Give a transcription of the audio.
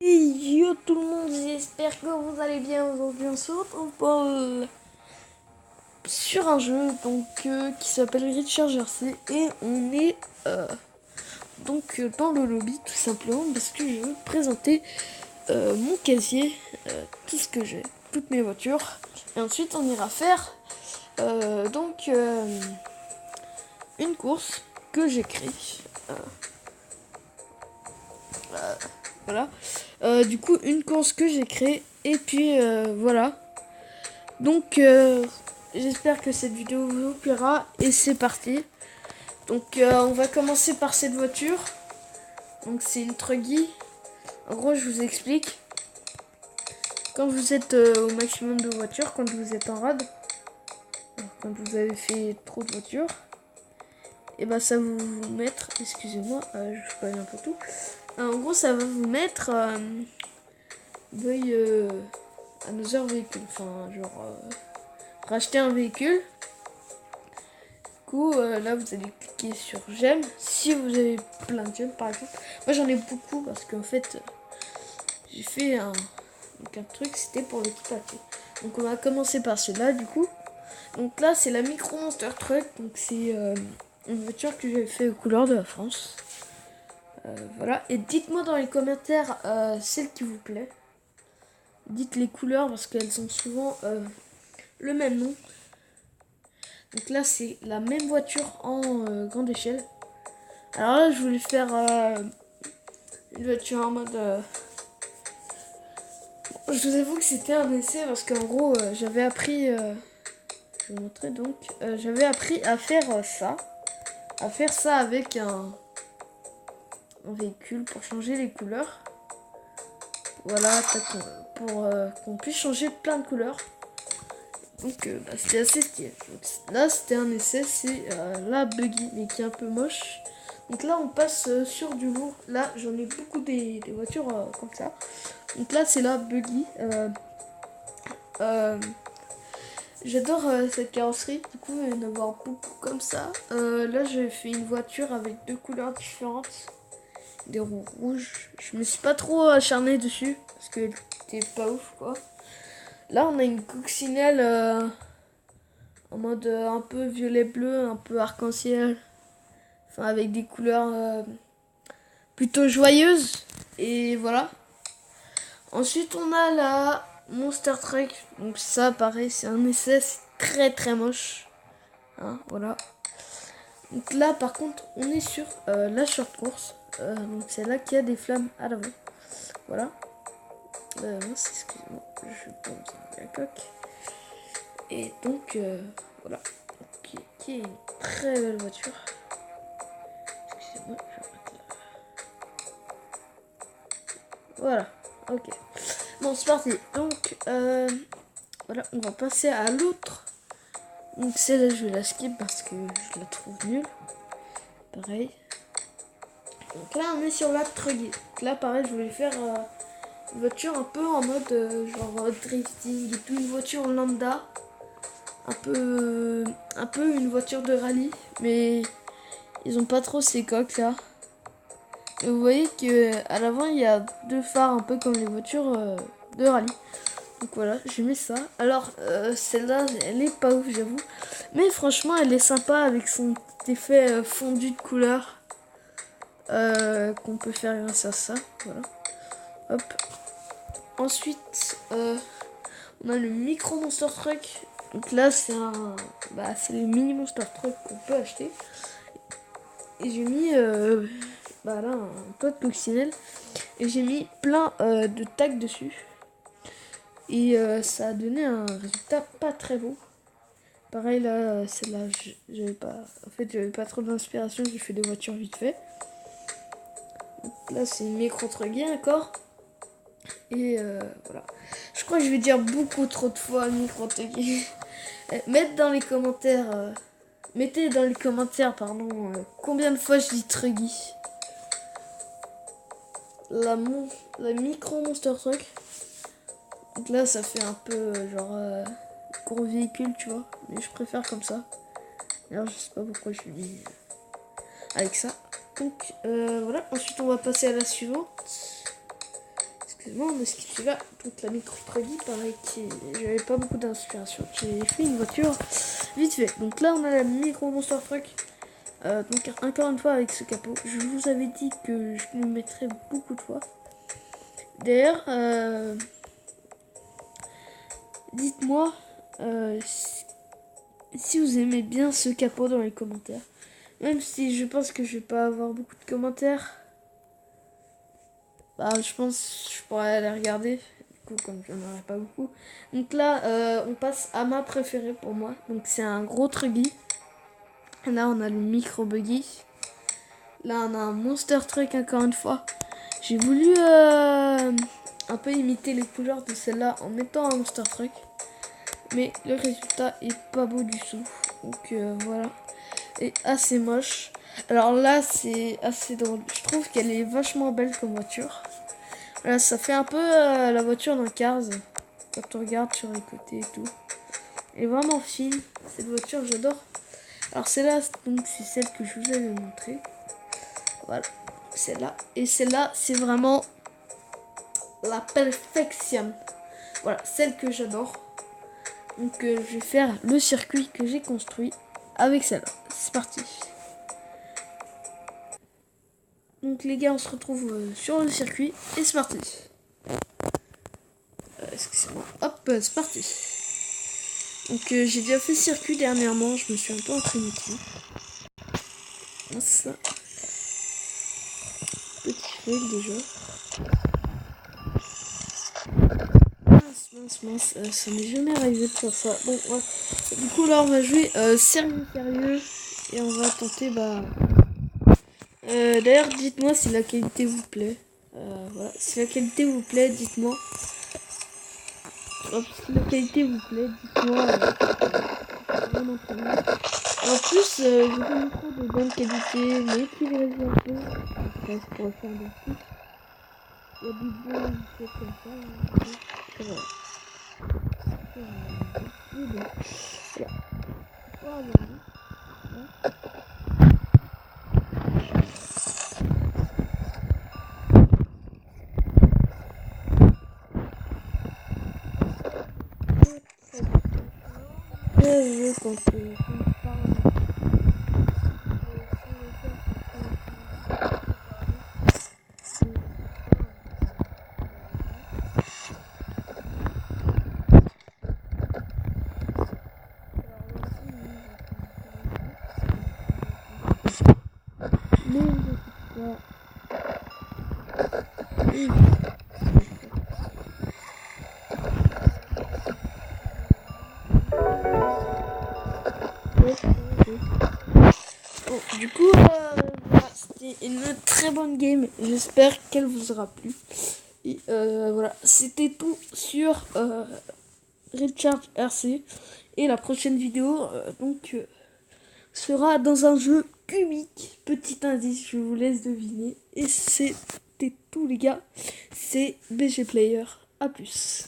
Et yo tout le monde, j'espère que vous allez bien. Aujourd'hui on se retrouve sur un jeu qui s'appelle Richard Jersey et on est dans le lobby tout simplement parce que je veux présenter mon casier, tout ce que j'ai, toutes mes voitures, et ensuite on ira faire une course que j'ai créée. Voilà. Du coup, une course que j'ai créée. Et puis, voilà. Donc, j'espère que cette vidéo vous plaira. Et c'est parti. Donc, on va commencer par cette voiture. Donc, c'est une Truggy. En gros, je vous explique. Quand vous êtes au maximum de voitures, quand vous êtes en rade, quand vous avez fait trop de voitures, et ben ça va vous mettre, excusez-moi, je spoil un peu tout. En gros, ça va vous mettre veuille another véhicule, enfin genre racheter un véhicule. Du coup, là vous allez cliquer sur j'aime si vous avez plein de j'aime par exemple. Moi j'en ai beaucoup parce qu'en fait j'ai fait un truc, c'était pour le papier. Donc on va commencer par celui-là du coup. Donc là c'est la Micro Monster Truck, donc c'est une voiture que j'ai fait aux couleurs de la France. Voilà, et dites-moi dans les commentaires celle qui vous plaît. Dites les couleurs parce qu'elles sont souvent le même nom. Donc là c'est la même voiture en grande échelle. Alors là je voulais faire une voiture en mode... Je vous avoue que c'était un essai parce qu'en gros j'avais appris... je vais vous montrer donc. J'avais appris à faire ça. À faire ça avec un véhicule pour changer les couleurs. Voilà, pour qu'on puisse changer plein de couleurs. Donc c'était assez stylé. Donc, là c'était un essai, c'est la buggy mais qui est un peu moche. Donc là on passe sur du lourd. Là j'en ai beaucoup des voitures comme ça. Donc là c'est la buggy. J'adore cette carrosserie. Du coup il va y en avoir beaucoup comme ça. Là j'ai fait une voiture avec deux couleurs différentes. Des roues rouges. Je me suis pas trop acharné dessus parce que c'était pas ouf quoi. Là on a une coccinelle en mode un peu violet-bleu, un peu arc-en-ciel. Enfin, avec des couleurs plutôt joyeuses. Et voilà. Ensuite, on a la Monster Truck. Donc ça, pareil, c'est un essai. C'est très très moche. Hein, voilà. Donc là, par contre, on est sur la short course. Donc c'est là qu'il y a des flammes à l'avant. Voilà. Excusez-moi. Je vais pas vous la coque. Et donc, voilà. Qui est une très belle voiture. Excusez-moi, je vais mettre là. Voilà, ok. Bon, c'est parti. Donc, voilà, on va passer à l'autre. Donc, celle-là, je vais la skip parce que je la trouve nulle. Pareil. Donc là, on est sur la Truggy. Donc là, pareil, je voulais faire une voiture un peu en mode genre drifting et tout, une voiture lambda. Un peu une voiture de rallye. Mais ils ont pas trop ces coques là. Et vous voyez qu'à l'avant, il y a deux phares un peu comme les voitures de rallye. Donc voilà, j'ai mis ça. Alors, celle-là, elle est pas ouf, j'avoue. Mais franchement, elle est sympa avec son petit effet fondu de couleur qu'on peut faire grâce à ça. Voilà. Hop. Ensuite, on a le Micro Monster Truck. Donc là, c'est c'est le mini Monster Truck qu'on peut acheter. Et j'ai mis là, un pot de coccinelle. Et j'ai mis plein de tags dessus. Et ça a donné un résultat pas très beau. Pareil là, celle-là, j'avais pas. En fait, j'avais pas trop d'inspiration, j'ai fait des voitures vite fait. Donc, là, c'est une micro Truggy encore. Et voilà. Je crois que je vais dire beaucoup trop de fois micro Truggy. Mettez dans les commentaires, pardon, combien de fois je dis Truggy. La micro Monster Truck. Donc là, ça fait un peu genre gros véhicule, tu vois. Mais je préfère comme ça. Alors, je sais pas pourquoi je dis avec ça. Donc voilà. Ensuite, on va passer à la suivante. excusez-moi, on a skippé là. Donc la micro truggy, pareil, j'avais pas beaucoup d'inspiration. J'ai fait une voiture vite fait. Donc là on a la micro monster truck. Donc encore une fois avec ce capot. Je vous avais dit que je le mettrais beaucoup de fois. D'ailleurs, dites-moi si vous aimez bien ce capot dans les commentaires. Même si je pense que je vais pas avoir beaucoup de commentaires. Bah, je pense que je pourrais aller regarder. Du coup, comme je n'en aurai pas beaucoup. Donc là, on passe à ma préférée pour moi. Donc c'est un gros truggy. Là, on a le micro buggy. Là, on a un monster truck encore une fois. J'ai voulu un peu imiter les couleurs de celle-là en mettant un monster truck. Mais le résultat est pas beau du tout. Donc voilà. Et assez moche. Alors là, c'est assez drôle. Je trouve qu'elle est vachement belle comme voiture. Là, ça fait un peu la voiture d'un Cars. Quand on regarde sur les côtés et tout. Elle est vraiment fine. Cette voiture, j'adore. Alors celle-là, donc c'est celle que je vous avais montrée. Voilà. Celle-là. Et celle-là, c'est vraiment la perfection. Voilà, celle que j'adore. Donc je vais faire le circuit que j'ai construit avec celle-là. C'est parti. Donc les gars, on se retrouve sur le circuit et c'est parti. Excusez-moi. Hop, c'est parti. Donc j'ai déjà fait circuit dernièrement, je me suis un peu entraîné dessus. Ça. Petit fail déjà. Mince, ça m'est jamais arrivé de faire ça. Bon, ouais. Du coup là on va jouer sérieux et on va tenter d'ailleurs dites-moi si la qualité vous plaît. Voilà. Si la qualité vous plaît, dites-moi. Si la qualité vous plaît, dites-moi. En plus, j'ai pas un micro de bonne qualité, mais qui les réseaux un peu. Après, je pourrais faire des trucs. Il y a du bon, des choses comme ça. Et voilà. Quand Bon, du coup, voilà, c'était une très bonne game. J'espère qu'elle vous aura plu. Et voilà, c'était tout sur Recharge RC. Et la prochaine vidéo, sera dans un jeu cubique. Petit indice, je vous laisse deviner. Et c'était tout, les gars. C'est BG Player. A plus.